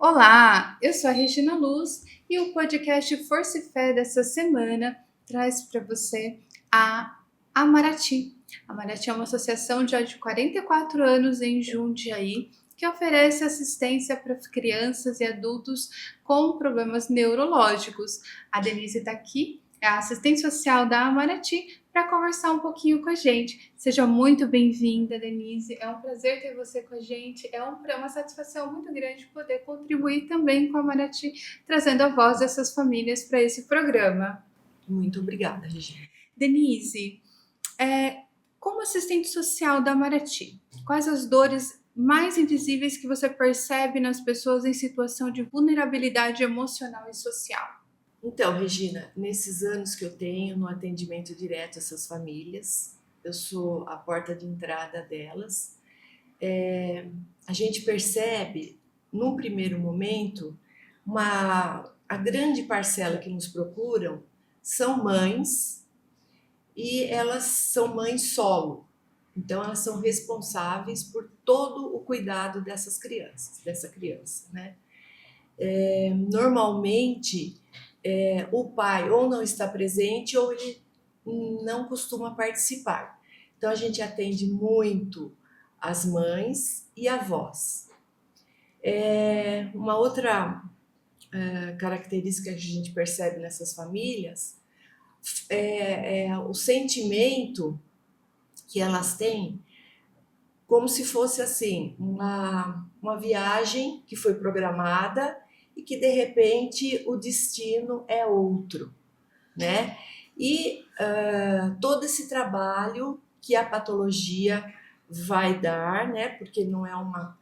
Olá, eu sou a Regina Luz e o podcast Força e Fé dessa semana traz para você a Amarati. A Amarati é uma associação já de 44 anos em Jundiaí que oferece assistência para crianças e adultos com problemas neurológicos. A Denise está aqui, é a assistente social da Amarati, para conversar um pouquinho com a gente. Seja muito bem-vinda, Denise. É um prazer ter você com a gente. É uma satisfação muito grande poder contribuir também com a Maraty, trazendo a voz dessas famílias para esse programa. Muito obrigada, Regina. Denise, como assistente social da Maraty, quais as dores mais invisíveis que você percebe nas pessoas em situação de vulnerabilidade emocional e social? Então, Regina, nesses anos que eu tenho no atendimento direto a essas famílias, eu sou a porta de entrada delas. A gente percebe, num primeiro momento, a grande parcela que nos procuram são mães e elas são mães solo. Então, elas são responsáveis por todo o cuidado dessa criança, né? Normalmente, o pai ou não está presente ou ele não costuma participar. Então a gente atende muito as mães e avós. Uma outra característica que a gente percebe nessas famílias é o sentimento que elas têm, como se fosse assim, uma viagem que foi programada e que de repente o destino é outro, né? E todo esse trabalho que a patologia vai dar, né? Porque não é uma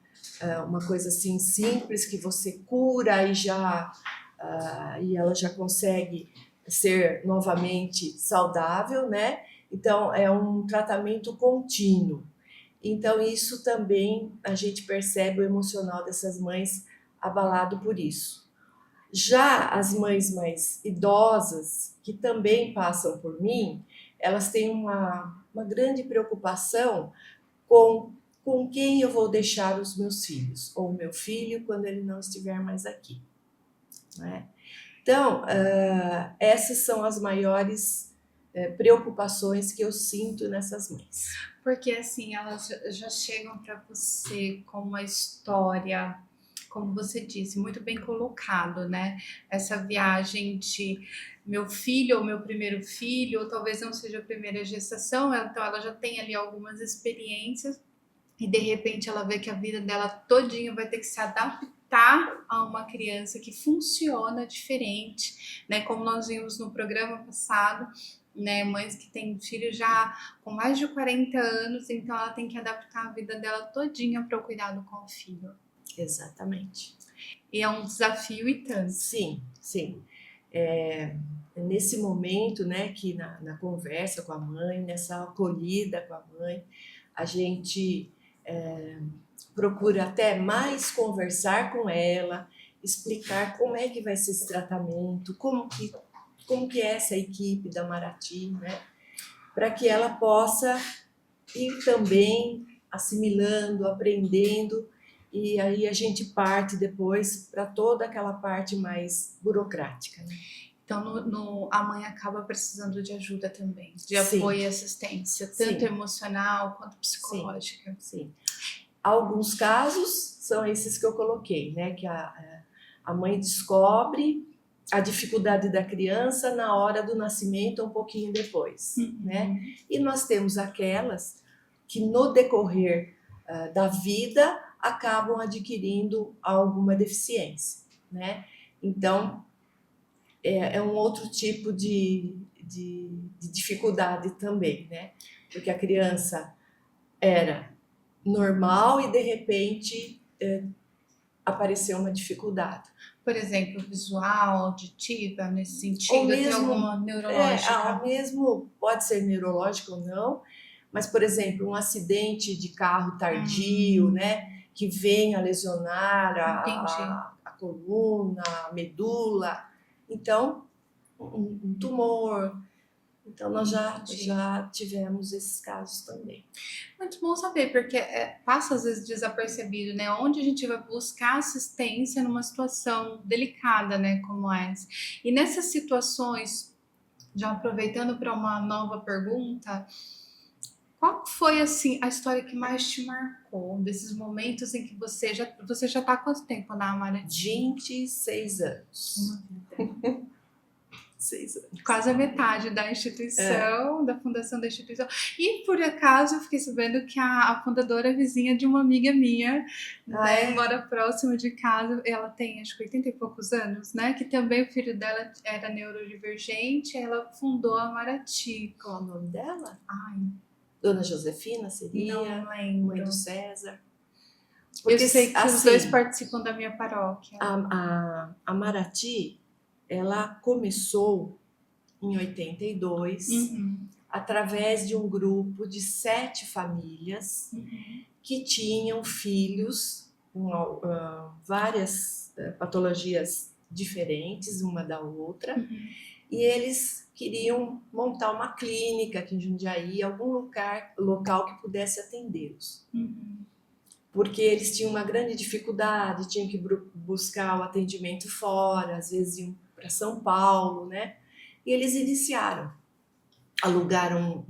coisa assim simples que você cura e ela já consegue ser novamente saudável, né? Então é um tratamento contínuo. Então isso também a gente percebe o emocional dessas mães abalado por isso. Já as mães mais idosas, que também passam por mim, elas têm uma grande preocupação com quem eu vou deixar os meus filhos, ou o meu filho quando ele não estiver mais aqui. Né? Então, essas são as maiores preocupações que eu sinto nessas mães. Porque assim, elas já chegam para você com uma história, como você disse, muito bem colocado, né? Essa viagem de meu filho ou meu primeiro filho, ou talvez não seja a primeira gestação, então ela já tem ali algumas experiências e de repente ela vê que a vida dela todinha vai ter que se adaptar a uma criança que funciona diferente, né? Como nós vimos no programa passado, né? Mães que têm filhos já com mais de 40 anos, então ela tem que adaptar a vida dela todinha para o cuidado com o filho. Exatamente. E é um desafio e tanto. Sim, sim. Nesse momento, né, que na conversa com a mãe, nessa acolhida com a mãe, a gente procura até mais conversar com ela, explicar como é que vai ser esse tratamento, como que é essa equipe da Maraty, né, para que ela possa ir também assimilando, aprendendo, e aí a gente parte depois para toda aquela parte mais burocrática. Né? Então, a mãe acaba precisando de ajuda também, de Sim. apoio e assistência, tanto Sim. Emocional quanto psicológica. Sim. Alguns casos são esses que eu coloquei, né? Que a mãe descobre a dificuldade da criança na hora do nascimento, um pouquinho depois, né? E nós temos aquelas que no decorrer da vida acabam adquirindo alguma deficiência, né? Então, é um outro tipo de dificuldade também, né? Porque a criança era normal e de repente apareceu uma dificuldade. Por exemplo, visual, auditiva, nesse sentido, Ou tem mesmo, alguma neurológica? mesmo pode ser neurológico ou não, mas, por exemplo, um acidente de carro tardio, né, que venha a lesionar a coluna, a medula. Então, um tumor, Então, nós Entendi. já tivemos esses casos também. Muito bom saber, porque passa às vezes desapercebido, né? Onde a gente vai buscar assistência numa situação delicada, né? Como essa. E nessas situações, já aproveitando para uma nova pergunta, qual foi assim a história que mais te marcou desses momentos em que você já está há quanto tempo na Amarati? 26 anos. Uma vida. 6 anos. Quase a metade da instituição, da fundação da instituição. E por acaso eu fiquei sabendo que a fundadora é vizinha de uma amiga minha, né? Mora próximo de casa. Ela tem acho que 80 e poucos anos, né? Que também o filho dela era neurodivergente. Ela fundou a Amarati. Qual é o nome dela? Ai, Dona Josefina seria? não Mãe lembro. do César? Eu sei que os dois participam da minha paróquia. A Amarati, ela começou em 82, através de um grupo de 7 famílias que tinham filhos com várias patologias diferentes uma da outra, e eles queriam montar uma clínica aqui em Jundiaí, algum local que pudesse atendê-los. Porque eles tinham uma grande dificuldade, tinham que buscar o atendimento fora, às vezes iam para São Paulo, né? E eles iniciaram, alugaram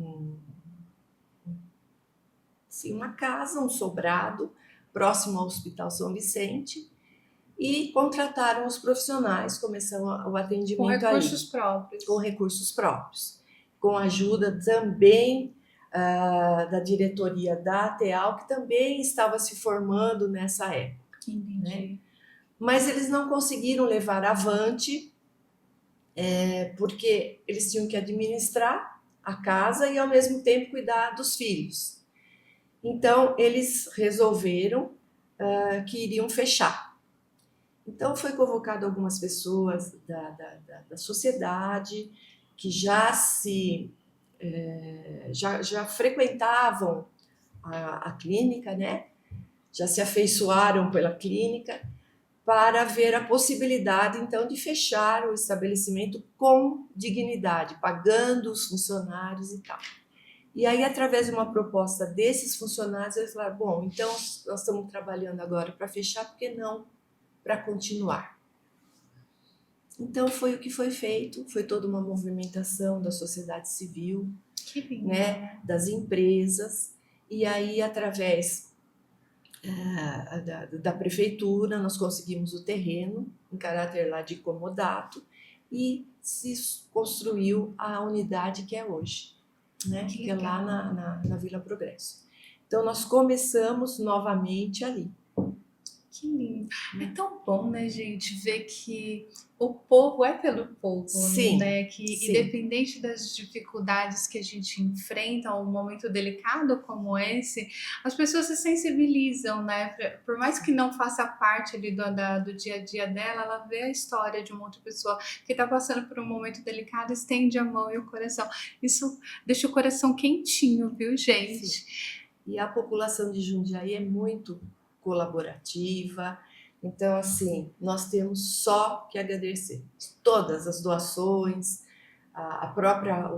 uma casa, um sobrado, próximo ao Hospital São Vicente, e contrataram os profissionais, começaram o atendimento com recursos próprios. Com recursos próprios, com a ajuda também da diretoria da ATEAL, que também estava se formando nessa época. Entendi. Né? Mas eles não conseguiram levar avante, porque eles tinham que administrar a casa e, ao mesmo tempo, cuidar dos filhos. Então, eles resolveram que iriam fechar. Então, foi convocado algumas pessoas da sociedade que já frequentavam a clínica, né? Já se afeiçoaram pela clínica, para ver a possibilidade, então, de fechar o estabelecimento com dignidade, pagando os funcionários e tal. E aí, através de uma proposta desses funcionários, eles falaram, bom, então nós estamos trabalhando agora para fechar, por que não para continuar? Então, foi o que foi feito, foi toda uma movimentação da sociedade civil, né, das empresas, e aí, através da prefeitura, nós conseguimos o terreno em caráter lá de comodato e se construiu a unidade que é hoje, né? Que é lá na Vila Progresso. Então, nós começamos novamente ali. Que lindo. É tão bom, né, gente, ver que o povo é pelo povo, sim, né? Que sim. Independente das dificuldades que a gente enfrenta, um momento delicado como esse, as pessoas se sensibilizam, né? Por mais que não faça parte ali do dia a dia dela, ela vê a história de uma outra pessoa que está passando por um momento delicado, estende a mão e o coração. Isso deixa o coração quentinho, viu, gente? Sim. E a população de Jundiaí é muito colaborativa, então assim, nós temos só que agradecer todas as doações,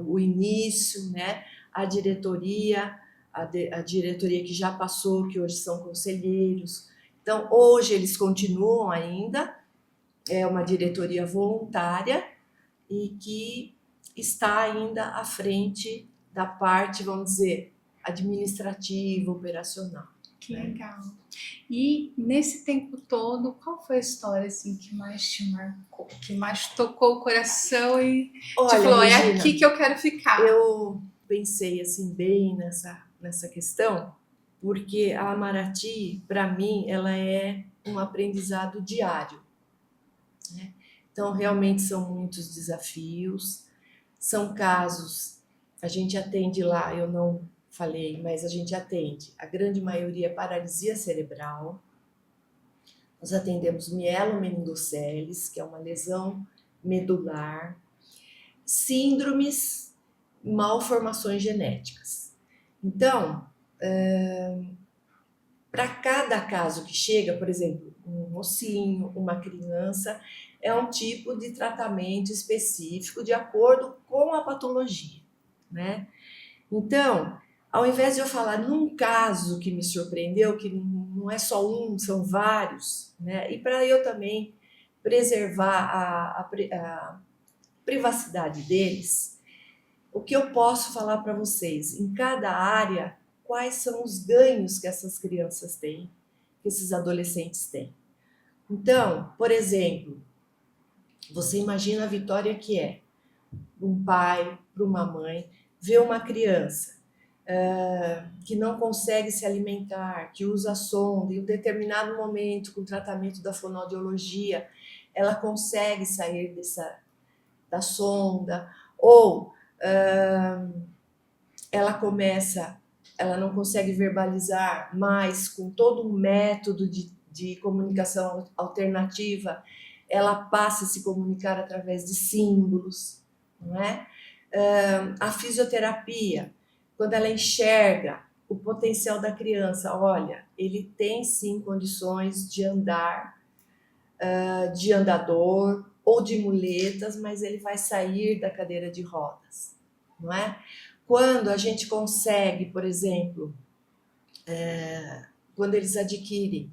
o início, né, a diretoria que já passou, que hoje são conselheiros, então hoje eles continuam ainda, é uma diretoria voluntária e que está ainda à frente da parte, vamos dizer, administrativa, operacional. Que legal. E nesse tempo todo, qual foi a história assim que mais te marcou, que mais tocou o coração e te falou, Regina, é aqui que eu quero ficar? Eu pensei assim bem nessa questão, porque a Amarati, para mim, ela é um aprendizado diário, né? Então, realmente são muitos desafios, são casos, a gente atende lá, eu não falei, mas a gente atende, a grande maioria é paralisia cerebral, nós atendemos mielomeningoceles, que é uma lesão medular, síndromes, malformações genéticas. Então, para cada caso que chega, por exemplo, um mocinho, uma criança, é um tipo de tratamento específico de acordo com a patologia. né? Então, ao invés de eu falar num caso que me surpreendeu, que não é só um, são vários, né? E para eu também preservar a privacidade deles, o que eu posso falar para vocês? Em cada área, quais são os ganhos que essas crianças têm, que esses adolescentes têm. Então, por exemplo, você imagina a vitória que é um pai para uma mãe ver uma criança que não consegue se alimentar, que usa sonda, em um determinado momento, com o tratamento da fonoaudiologia, ela consegue sair da sonda, ou ela não consegue verbalizar, mas com todo um método de comunicação alternativa, ela passa a se comunicar através de símbolos, não é? A fisioterapia, quando ela enxerga o potencial da criança, olha, ele tem sim condições de andar, de andador ou de muletas, mas ele vai sair da cadeira de rodas, não é? Quando a gente consegue, por exemplo, quando eles adquirem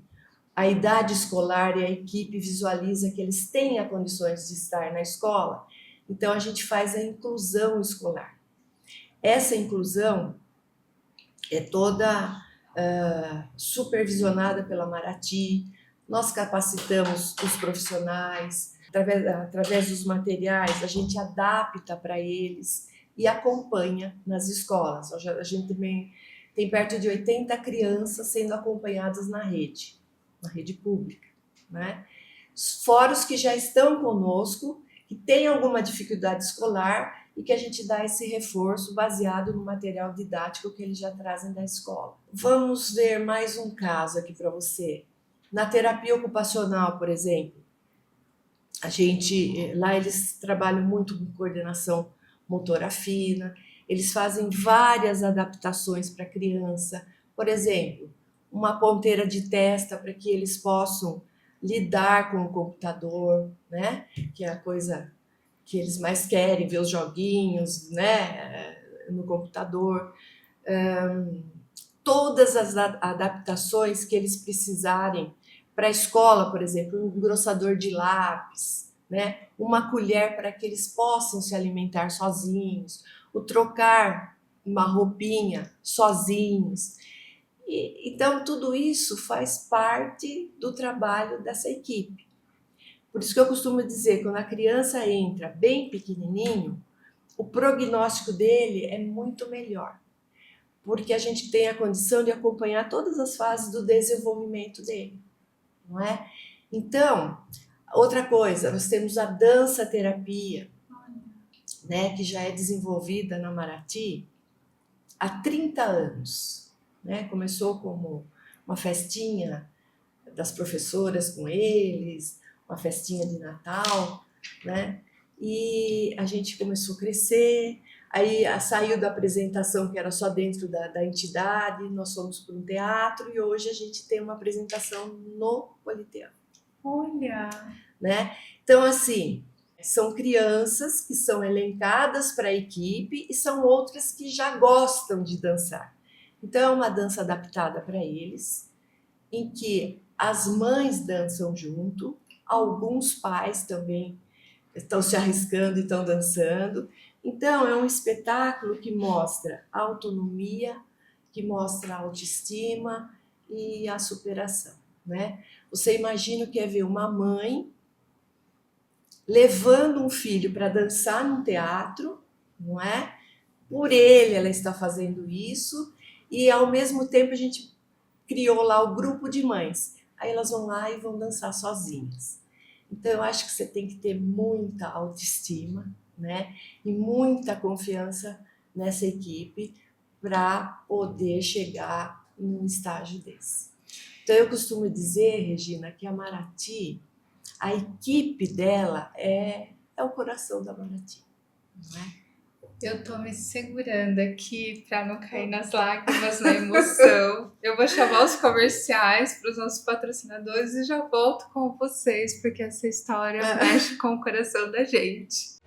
a idade escolar e a equipe visualiza que eles têm as condições de estar na escola, então a gente faz a inclusão escolar. Essa inclusão é toda supervisionada pela Marati. Nós capacitamos os profissionais, através dos materiais, a gente adapta para eles e acompanha nas escolas. A gente também tem perto de 80 crianças sendo acompanhadas na rede pública, né? Fora os que já estão conosco, que têm alguma dificuldade escolar e que a gente dá esse reforço baseado no material didático que eles já trazem da escola. Vamos ver mais um caso aqui para você. Na terapia ocupacional, por exemplo, lá eles trabalham muito com coordenação motora fina, eles fazem várias adaptações para a criança, por exemplo, uma ponteira de testa para que eles possam lidar com o computador, né? Que é a coisa que eles mais querem, ver os joguinhos, né? No computador. Todas as adaptações que eles precisarem para a escola, por exemplo, um engrossador de lápis, né? Uma colher para que eles possam se alimentar sozinhos, o trocar uma roupinha sozinhos. Então, tudo isso faz parte do trabalho dessa equipe. Por isso que eu costumo dizer, quando a criança entra bem pequenininho, o prognóstico dele é muito melhor, porque a gente tem a condição de acompanhar todas as fases do desenvolvimento dele, não é? Então, outra coisa, nós temos a dança-terapia, né, que já é desenvolvida na Marati há 30 anos. Né? Começou como uma festinha das professoras com eles, uma festinha de Natal, né? E a gente começou a crescer, aí saiu da apresentação que era só dentro da entidade, nós fomos para um teatro e hoje a gente tem uma apresentação no Politeama. Olha! Né? Então, assim, são crianças que são elencadas para a equipe e são outras que já gostam de dançar. Então, é uma dança adaptada para eles, em que as mães dançam junto, alguns pais também estão se arriscando e estão dançando. Então, é um espetáculo que mostra a autonomia, que mostra a autoestima e a superação, né? Você imagina o que é ver uma mãe levando um filho para dançar num teatro, não é? Por ele, ela está fazendo isso. E, ao mesmo tempo, a gente criou lá o grupo de mães. Aí elas vão lá e vão dançar sozinhas. Então, eu acho que você tem que ter muita autoestima, né? E muita confiança nessa equipe para poder chegar num estágio desse. Então, eu costumo dizer, Regina, que a Marati, a equipe dela é o coração da Marati, não é? Eu tô me segurando aqui para não cair nas lágrimas, na emoção. Eu vou chamar os comerciais para os nossos patrocinadores e já volto com vocês, porque essa história mexe com o coração da gente.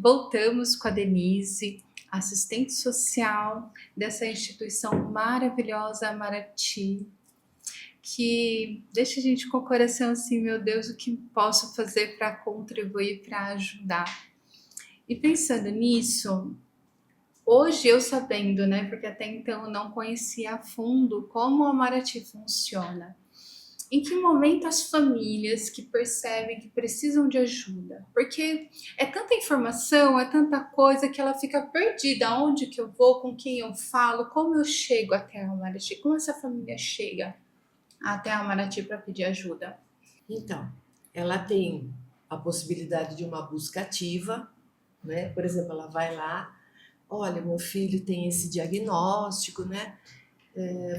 voltamos com a Denise, assistente social dessa instituição maravilhosa Amaraty, que deixa a gente com o coração assim, meu Deus, o que posso fazer para contribuir, para ajudar? E pensando nisso, hoje eu sabendo, né, porque até então eu não conhecia a fundo como a Amaraty funciona. Em que momento as famílias que percebem que precisam de ajuda? Porque é tanta informação, é tanta coisa que ela fica perdida. Aonde que eu vou, com quem eu falo, como eu chego até a Amaraty, como essa família chega até a Amaraty para pedir ajuda? Então, ela tem a possibilidade de uma busca ativa, né? Por exemplo, ela vai lá, olha, meu filho tem esse diagnóstico, né?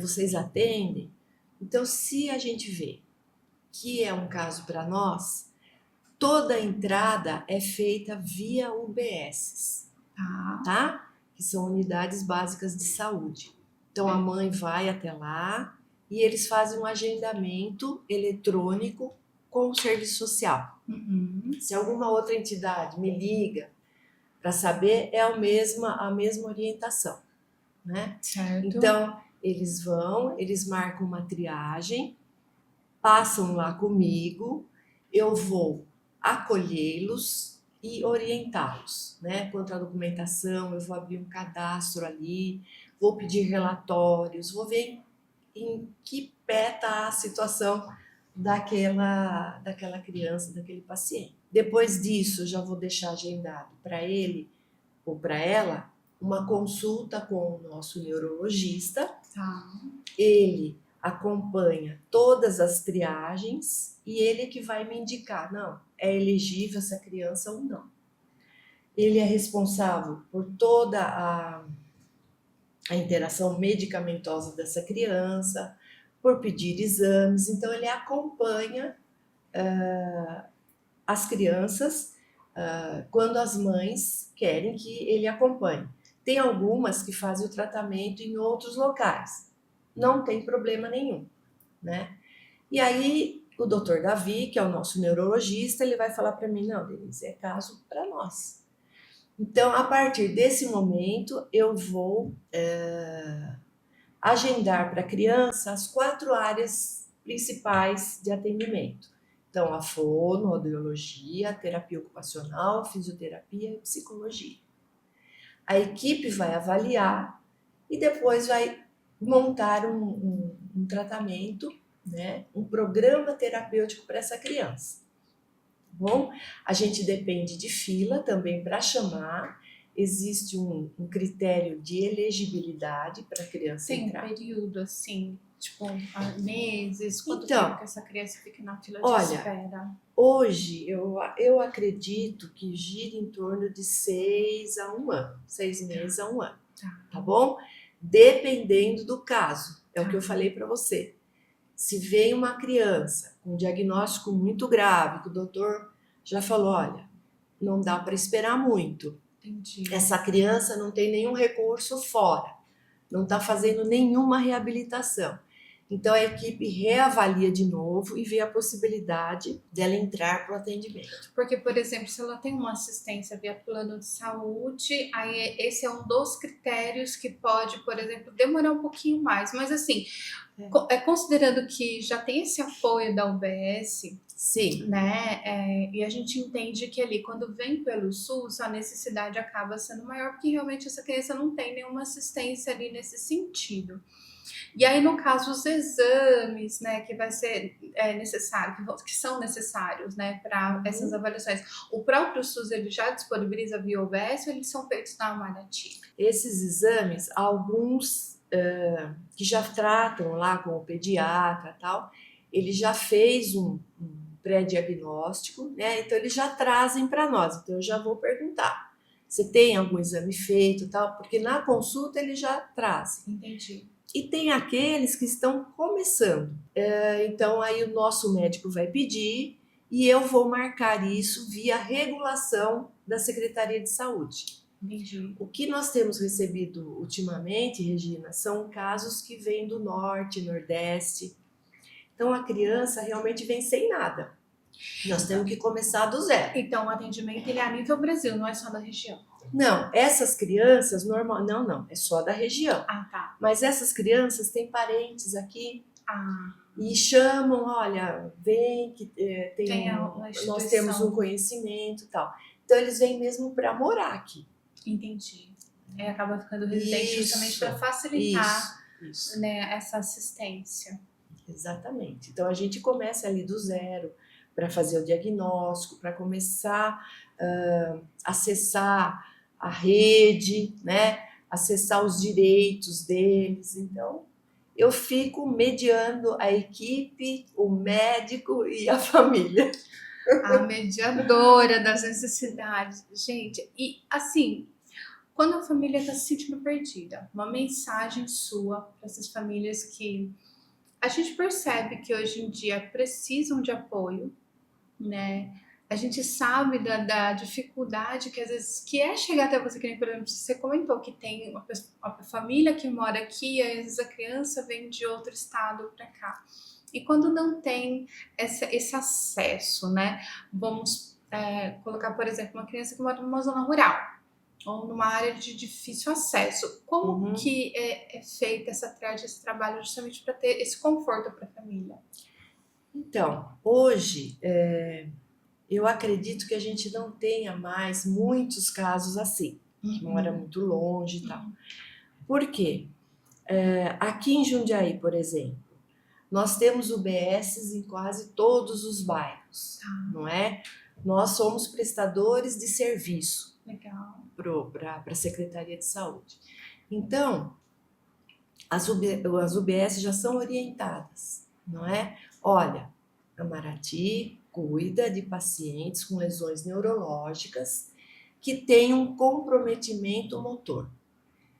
Vocês atendem? Então, se a gente vê que é um caso para nós, toda a entrada é feita via UBS, tá? Que são unidades básicas de saúde. Então, a mãe vai até lá e eles fazem um agendamento eletrônico com o serviço social. Uhum. Se alguma outra entidade me liga para saber, é a mesma orientação, né? Certo. Então, eles vão, eles marcam uma triagem, passam lá comigo, eu vou acolhê-los e orientá-los, né? Quanto à documentação, eu vou abrir um cadastro ali, vou pedir relatórios, vou ver em que pé está a situação daquela criança, daquele paciente. Depois disso, eu já vou deixar agendado para ele ou para ela uma consulta com o nosso neurologista. Tá. Ele acompanha todas as triagens e ele é que vai me indicar, não, é elegível essa criança ou não. Ele é responsável por toda a interação medicamentosa dessa criança, por pedir exames, então ele acompanha as crianças quando as mães querem que ele acompanhe. Tem algumas que fazem o tratamento em outros locais, não tem problema nenhum, né? E aí o doutor Davi, que é o nosso neurologista, ele vai falar para mim, não, Denise, é caso para nós. Então, a partir desse momento, eu vou agendar para a criança as 4 áreas principais de atendimento. Então, a fono, audiologia, terapia ocupacional, fisioterapia e psicologia. A equipe vai avaliar e depois vai montar um tratamento, né, um programa terapêutico para essa criança. Bom, a gente depende de fila também para chamar. Existe um critério de elegibilidade para a criança entrar. Tem um período assim, tipo, meses? Quanto Então, tempo que essa criança fica na fila de olha, espera? Hoje eu acredito que gira em torno de 6 a 1 ano, 6 meses a 1 ano, tá bom? Dependendo do caso, é o que eu falei para você. Se vem uma criança com um diagnóstico muito grave, que o doutor já falou, olha, não dá para esperar muito. Entendi. Essa criança não tem nenhum recurso fora, não está fazendo nenhuma reabilitação. Então a equipe reavalia de novo e vê a possibilidade dela entrar para o atendimento. Porque, por exemplo, se ela tem uma assistência via plano de saúde, aí esse é um dos critérios que pode, por exemplo, demorar um pouquinho mais. Mas assim, considerando que já tem esse apoio da UBS, sim, né? E a gente entende que ali, quando vem pelo SUS, a necessidade acaba sendo maior, porque realmente essa criança não tem nenhuma assistência ali nesse sentido. E aí, no caso, os exames, né, que vai ser necessário, que são necessários, né, para essas avaliações, o próprio SUS ele já disponibiliza via UBS ou eles são feitos na Amaraty? Esses exames, alguns que já tratam lá com o pediatra e tal, ele já fez um pré-diagnóstico, né? Então eles já trazem para nós. Então eu já vou perguntar: você tem algum exame feito e tal? Porque na consulta eles já trazem. Entendi. E tem aqueles que estão começando. Então aí o nosso médico vai pedir e eu vou marcar isso via regulação da Secretaria de Saúde. Entendi. O que nós temos recebido ultimamente, Regina, são casos que vêm do norte, nordeste. Então a criança realmente vem sem nada. Nós temos que começar do zero. Então, o atendimento ele é a nível Brasil, não é só da região. Não, essas crianças, não, é só da região. Ah, tá. Mas essas crianças têm parentes aqui Ah, e chamam, olha, vem que tem nós temos um conhecimento e tal. Então, eles vêm mesmo para morar aqui. Entendi. Acaba ficando residente justamente para facilitar isso. Né, essa assistência. Exatamente. Então, a gente começa ali do zero para fazer o diagnóstico, para começar a acessar a rede, né? Acessar os direitos deles. Então, eu fico mediando a equipe, o médico e a família. A mediadora das necessidades. Gente, e assim, quando a família está se sentindo perdida, uma mensagem sua para essas famílias que a gente percebe que hoje em dia precisam de apoio, né? A gente sabe da dificuldade que às vezes que é chegar até você, que nem, por exemplo, você comentou que tem uma família que mora aqui e às vezes a criança vem de outro estado para cá. E quando não tem esse acesso, né? Vamos colocar, por exemplo, uma criança que mora numa zona rural ou numa área de difícil acesso. Como que é feita essa triagem, esse trabalho justamente para ter esse conforto para a família? Então, hoje, eu acredito que a gente não tenha mais muitos casos assim, que mora muito longe e tal. Por quê? Aqui em Jundiaí, por exemplo, nós temos UBSs em quase todos os bairros, não é? Nós somos prestadores de serviço para a Secretaria de Saúde. Então, as UBS já são orientadas, não é? Olha, a Maraty cuida de pacientes com lesões neurológicas que têm um comprometimento motor.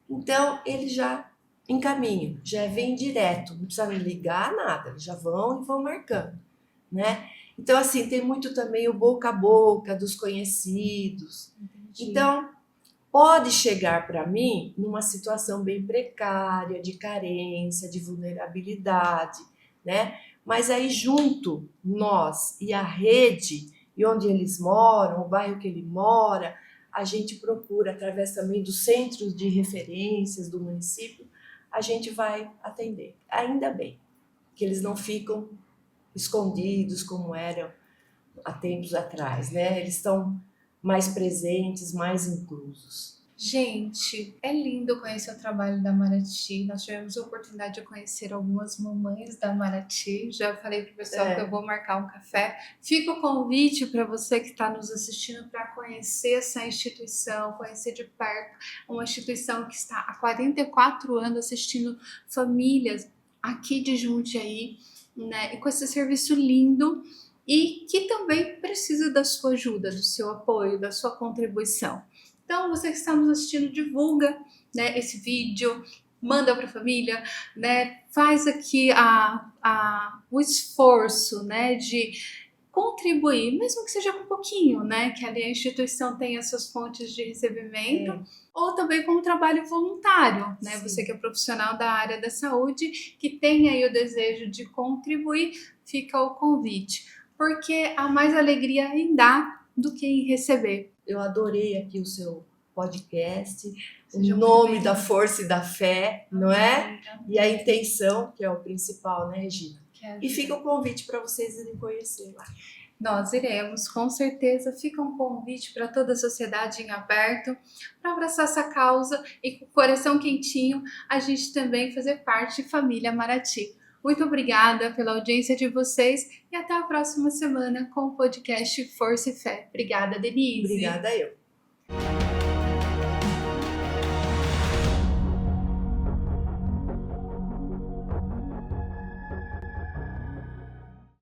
Então, eles já encaminham, já vem direto, não precisa ligar nada, eles já vão e vão marcando, né? Então, assim, tem muito também o boca a boca dos conhecidos. Entendi. Então, pode chegar para mim numa situação bem precária, de carência, de vulnerabilidade, né? Mas aí junto, nós e a rede, e onde eles moram, o bairro que ele mora, a gente procura, através também dos centros de referências do município, a gente vai atender. Ainda bem que eles não ficam escondidos como eram há tempos atrás, né? Eles estão mais presentes, mais inclusos. Gente, é lindo conhecer o trabalho da Maraty. Nós tivemos a oportunidade de conhecer algumas mamães da Maraty. Já falei para o pessoal que eu vou marcar um café. Fica o convite para você que está nos assistindo para conhecer essa instituição, conhecer de perto uma instituição que está há 44 anos assistindo famílias aqui de Jundiaí, né? E com esse serviço lindo e que também precisa da sua ajuda, do seu apoio, da sua contribuição. Então, você que está nos assistindo, divulga, né, esse vídeo, manda para a família, né, faz aqui o esforço, né, de contribuir, mesmo que seja com um pouquinho, né, que ali a instituição tem as suas fontes de recebimento, ou também com um trabalho voluntário, né, Sim. Você que é profissional da área da saúde, que tem aí o desejo de contribuir, fica o convite, porque há mais alegria em dar do que em receber. Eu adorei aqui o seu podcast, o nome da força e da fé, não é? E a intenção, que é o principal, né, Regina? E fica o convite para vocês irem conhecer lá. Nós iremos, com certeza. Fica um convite para toda a sociedade em aberto, para abraçar essa causa e com o coração quentinho, a gente também fazer parte de Família Maraty. Muito obrigada pela audiência de vocês e até a próxima semana com o podcast Força e Fé. Obrigada, Denise. Obrigada eu.